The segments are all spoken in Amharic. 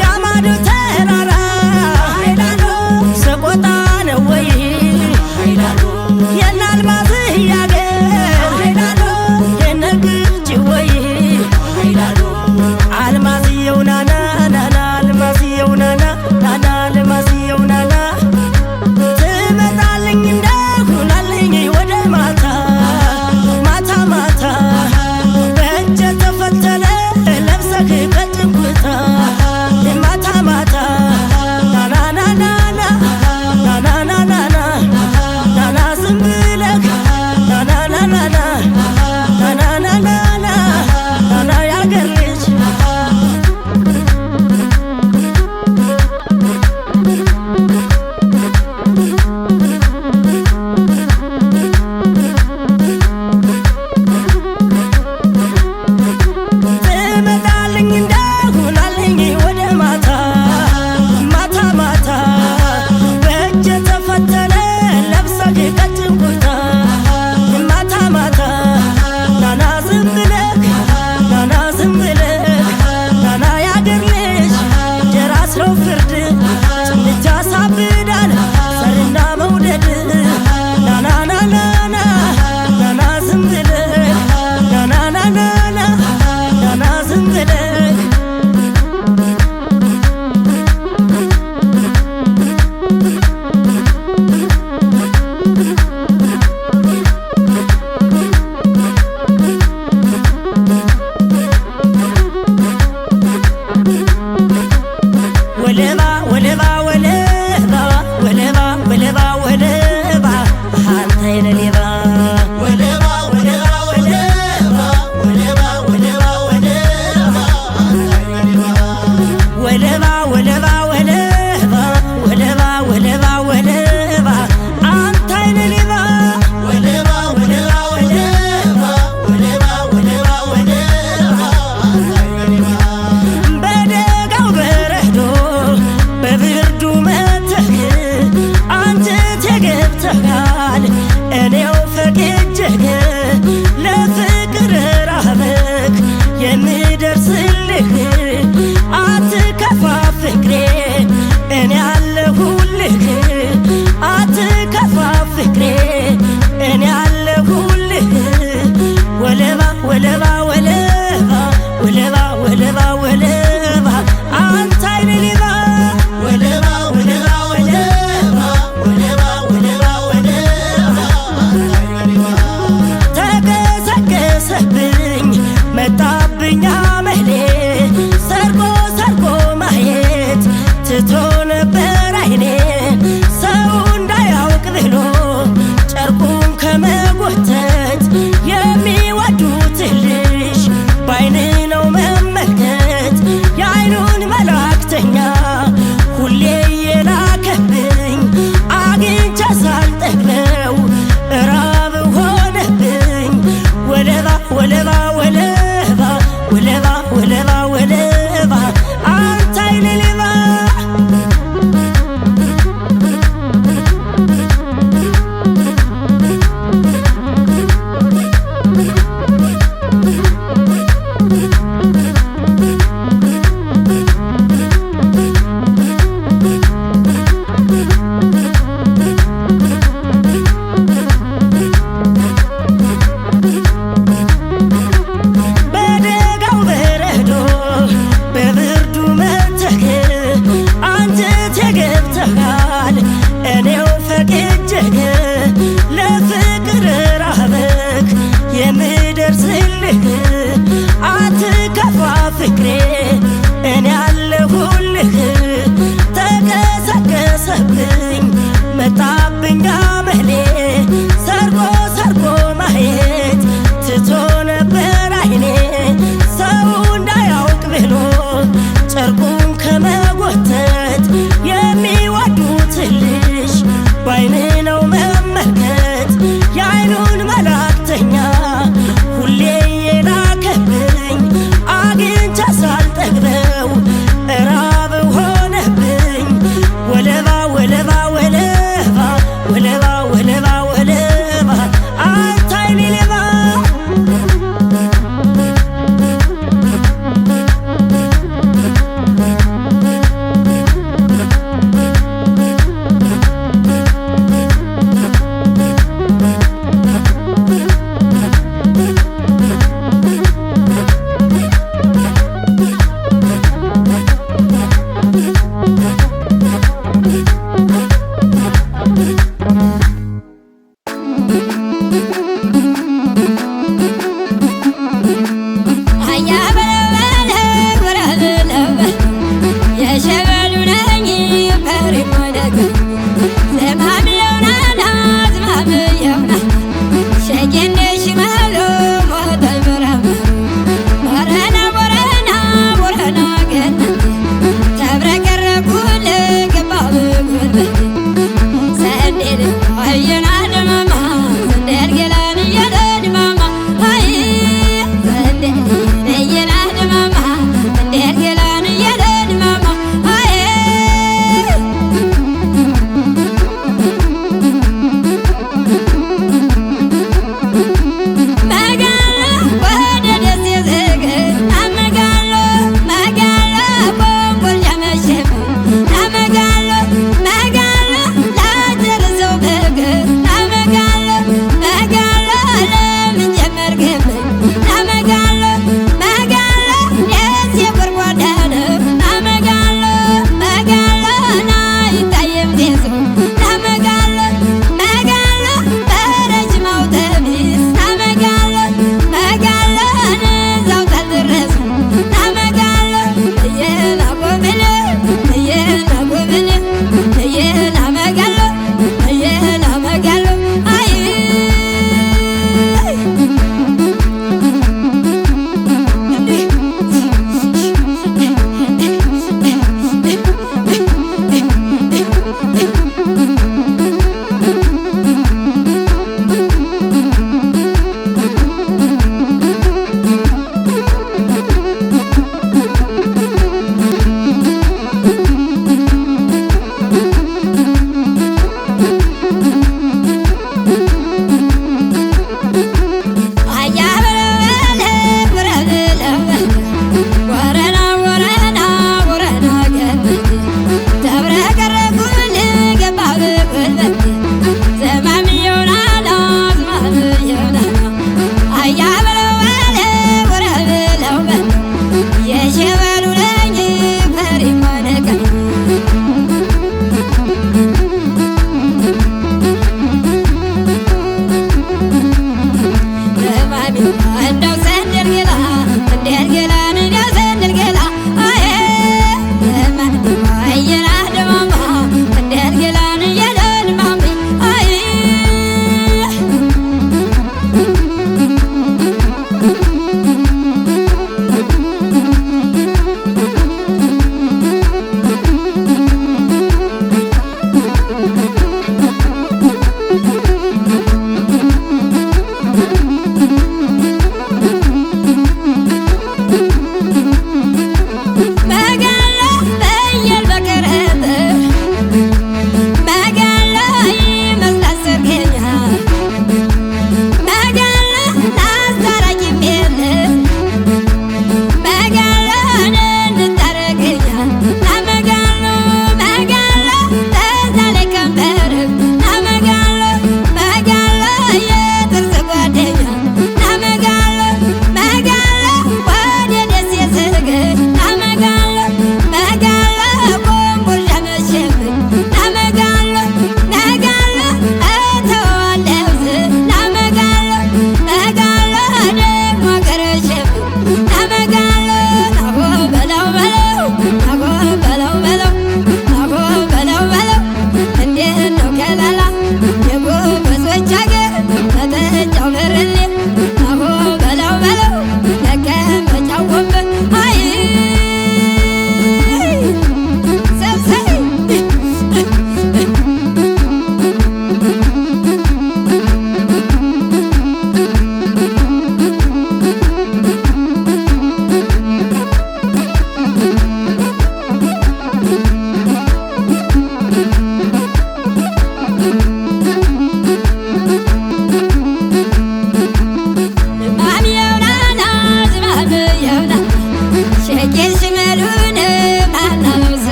ያማዶ ተራራ ሰቆጣ ነው ወይ የናልማዝ ያገር የነግጅ ወይ አልማዝየው ናና ናና አልማዝየው ናና ናና አልማዝየው ናና ትመጣልኝ እንደሆናልኝ ወደ ማታ ማታ ማታ በእጀ ተፈተለ ለብሰህ ቀጭንኩታ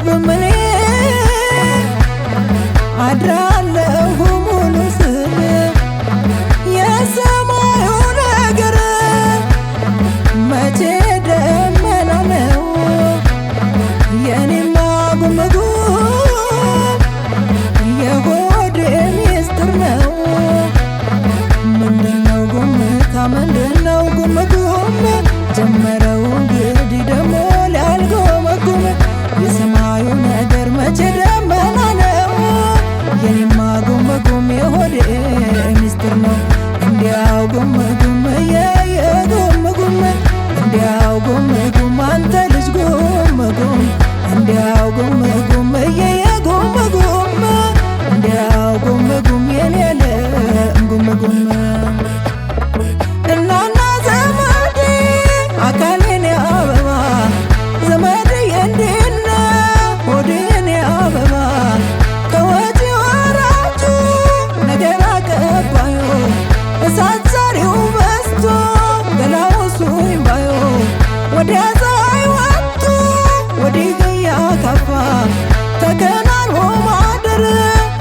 አላስብም እኔ አድራለሁ ሙሉ ስል የሰማዩ ነገር መቼ ደመና ነው የኔማ ጉምጉም የሆዴ ሚስጥር ነው። ምንድነው ጉምታ ምንድነው ጉምጉም ጀመረው እንግዲህ ደሞ ሊያልጎመጉም የሰማዩ ነገር መቼ ደመና ነው የኔማ ጉምጉም የሆዴ ሚስጥር ነው። እንዲያው ጉምጉም የጉምጉም እንዲያው ጉምጉም አንተ ልጅ ጉምጉም እንዲያው ጉምጉም የጉምጉም እንዲያው ጉምጉም የኔ ለም ጉምጉም እናና ዘመዴ አካሌን አበባ ዘመድዬ እንዴት ነህ ሆዴን አበባ ከወጪ ወራጁ ነገር አቀባዩ እሳት ዛሬው በስቶ ገላውሱኝ ባዩ ወዲያ ፀሐይ ወጥቶ ወዲህ እያካፋ ተከናንቦ ማደር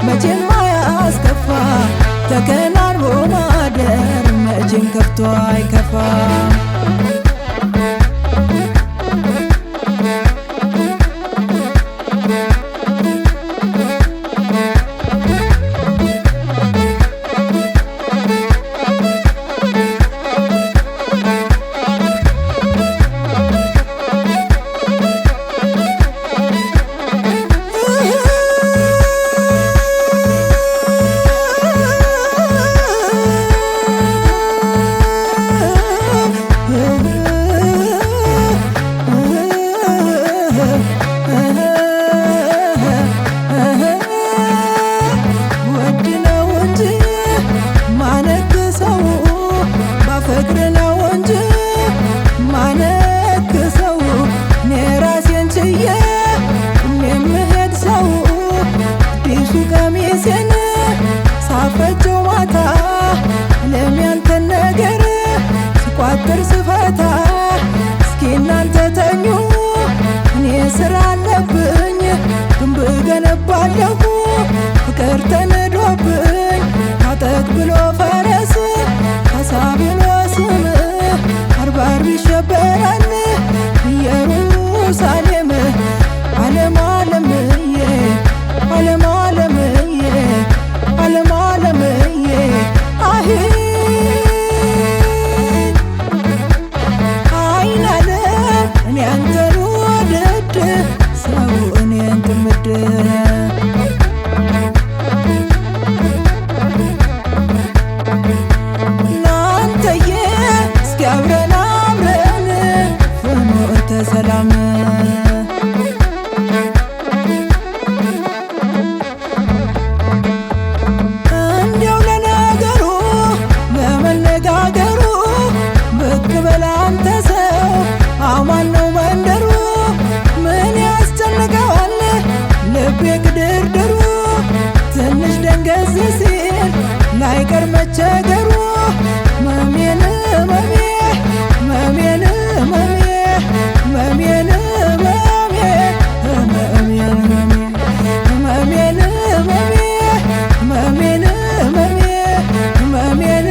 መቼም አያስከፋ ተከናንቦ ማደር መቼም ከፍቶ አይከፋ። ሳፈጀው ማታ ለሚያንተን ነገር ስቋጥር ስፈታ እስኪ እናንተ ተኙ እኔ ስራ አለብኝ ግንብ ገነባለሁ ፍቅር ተነዶብኝ ታጠቅ ብሎ ፈረስ ካሳ ብሎ ስም አርባር ይሸበራል ኢየሩሳሌም ዓለም ዓለምዬ ዓለም ዓለምዬ ዓለም ዓለምዬ አሂ አይናለ እኔ አንተን ወድድ ሰው እኔ አንተን ምድ እናንተዬ እስኪ አብረን አብረን ፍኖተ ሰላም አንተ ሰው አማን ነው መንደሩ ምን ያስጨንቀዋል ልቤ ግድርድሩ ትንሽ ደንገዝ ሲል ላይቀር መቸገሩ መሜን መሜ መሜን መሜ መሜን መሜ መሜን መሜን መሜ መሜን መሜ መሜን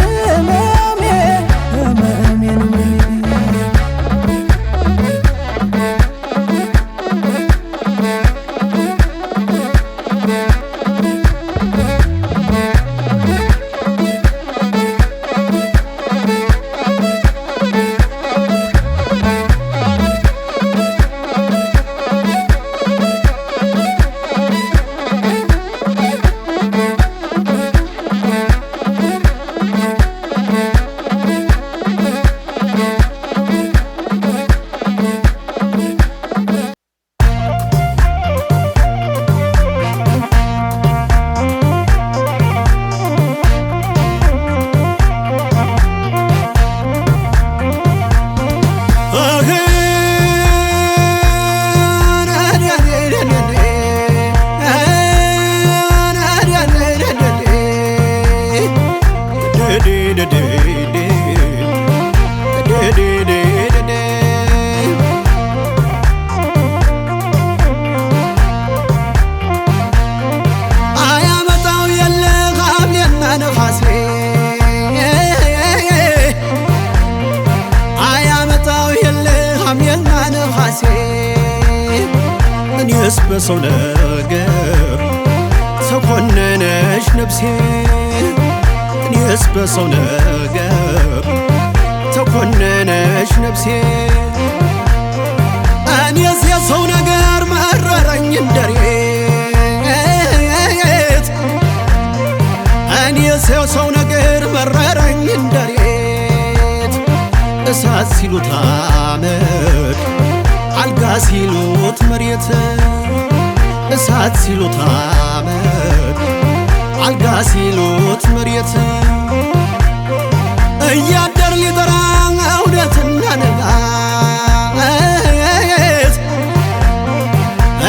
እኔስ በሰው ነገር ተኮነነች ነፍሴ እኔስ በሰው ነገር ተኮነነች ነፍሴ እኔስ የሰው ነገር መረረኝ እንደሬት እኔስ የሰው ነገር መረረኝ እንደሬት እሳት ሲሉት አመድ አልጋ ሲሉት መሬት እሳት ሲሉት አመድ አልጋ ሲሉት መሬት እያደር ሊጠራ እውነትና ነጋት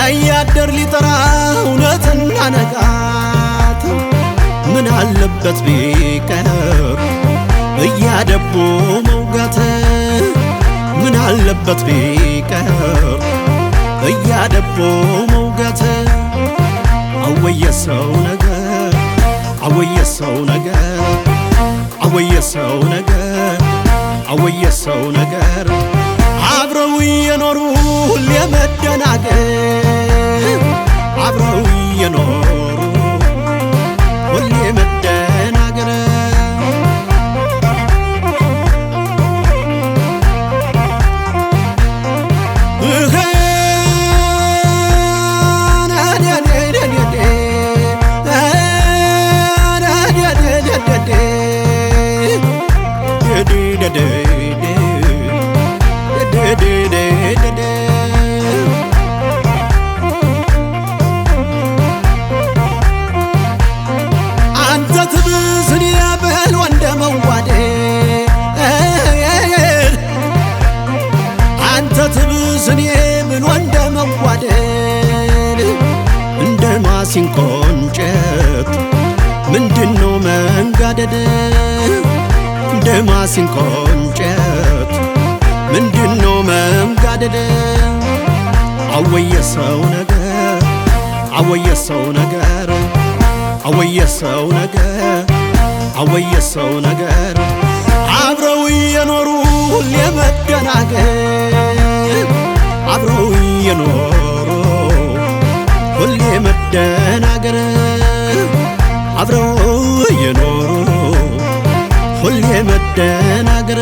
እያደር ሊጠራ እውነትና ነጋት ምን አለበት ቢቀር እያደቦ መውጋት ምን አለበት ቢቀር እያደቦ መውጋት አወየ ሰው ነገር አወየ ሰው ነገር አወየ ሰው ነገር አወየ ሰው ነገር አብረው የኖሩ ሁሌ መደናገር አብረው የኖሩ ሁሌ መደናገር አንተ ትብስ እኔ ብል ወንደ መዋደድ አንተ ትብስ እኔ ብል ወንደ መዋደድ እንደ ማሲንቆ እንጨት ምንድነው መንጋደድ እንደ ማሲንቆ እንጨት ምንድነው መንጋደድ አወየ ሰው ነገር አወየ ሰው ነገር አወየ ሰው ነገር አወየ ሰው ነገር አብረው የኖሩ ሁሌ መደናገር አብረው የኖሩ ሁሌ መደናገር አብረው የኖሩ ሁሌ መደናገር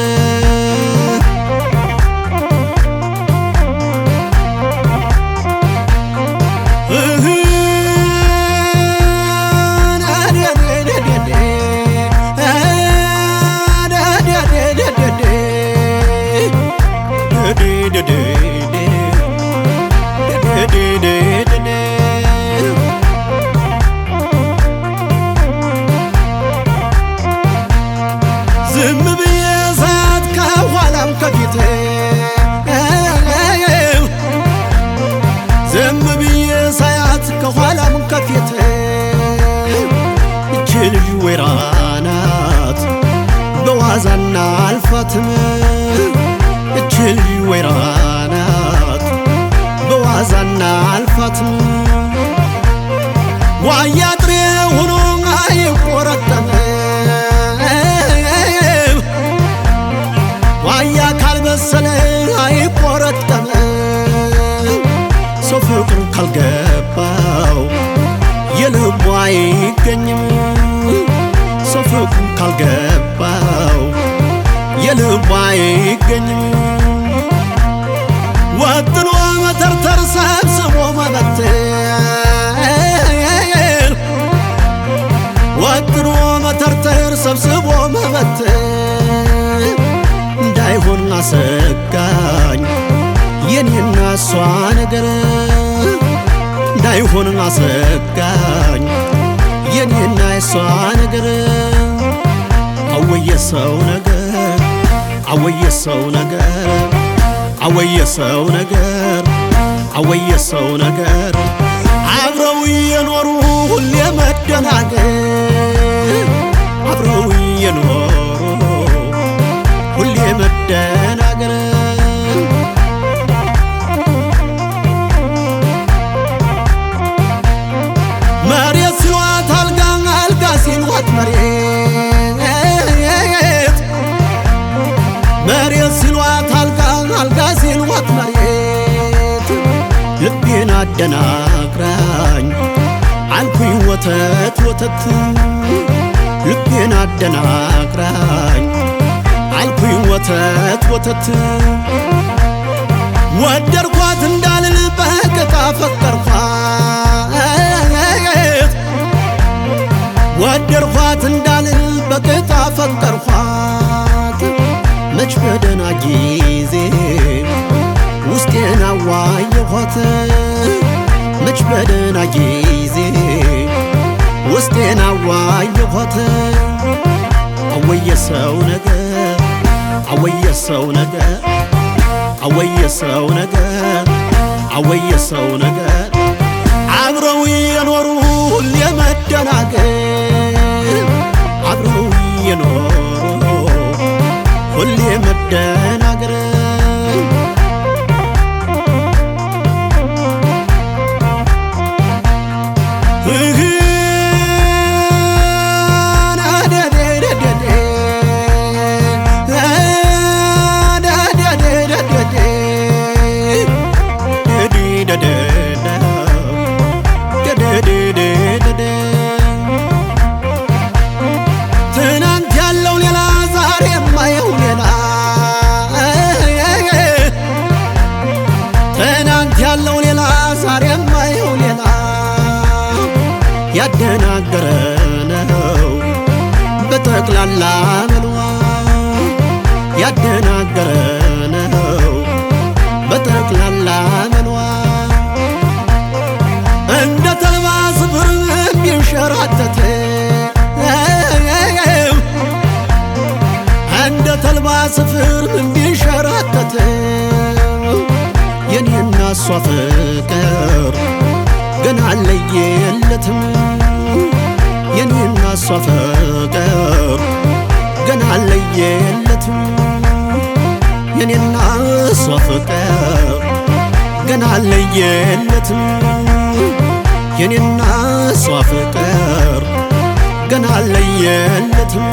ዝም ብዬ ሳት ከኋላም ከፊቴ ዝም ብዬ ሳያት ከኋላም ከፊቴ እች ልጅ ወይራ ናት በዋዛና አልፋትም እች ልጅ ወይራ ናት በዋዛና አልፋትም ዋያ ጥሬ ሆኖ አይቆረጠም ዋያ ካልበሰለ አይቆረጠም ሰው ፍቅር ካልገባው የልቡ አይገኝም ሰው ፍቅር ካልገባው የልቡ አይገኝም ወጥኖ መተርተር ሰብስቦ መበተን ወጥኖ መተርተር ሰብስቦ መበተን እንዳይሆን አሰጋኝ የኔና እሷ ነገር እንዳይሆን አሰጋኝ የኔና እሷ ነገር አወየ ሰው ነገር አወየ ሰው ነገር አወየ ሰው ነገር አወየ ሰው ነገር አብረው የኖሩ ሁሌ መደናገር አብረው የኖሩ ሁሌ መደናገር መሬት ሲሏት አልጋ አልጋ ሲሏት መሬት መሬት ሲሏት አልጋ አልጋ ሲሏት መሬት ልቤን አደናግራኝ አልኩኝ ወተት ወተት ልቤን አደናግራኝ አልኩኝ ወተት ወተት ወደድኳት እንዳልል በቅጥ አፈቀርኳት ወደድኳት እንዳልል በቅጥ አፈቀርኳት መች በደህና ጊዜ ውስጤን አዋየኋት መች በደህና ጊዜ ውስጤን አዋየኋት አወየ ሰው ነገር አወየ ሰው ነገር አወየ ሰው ነገር አወየ ሰው ነገር አብረው የኖሩ ሁሌ መደናገር አብረው የኖሩ ሁሌ መደናገር ትናንት ያለው ሌላ ዛሬ የማየው ሌላ ትናንት ያለው ሌላ ዛሬ የማየው ሌላ ያደናገረ ነው በጠቅላላ መልዋ ያደናገረ ነው በጠቅላላ መልዋ እንደ ተልባ ስፍር ቢንሸራተት እንደ ተልባ ስፍር ቢንሸራተት የኔና እሷ ፍቅር ገና አለየለትም የኔና እሷ ፍቅር ገና አለየለትም የኔና እሷ ፍቅር ገና አለየለትም የኔና እሷ ፍቅር ገና አለየለትም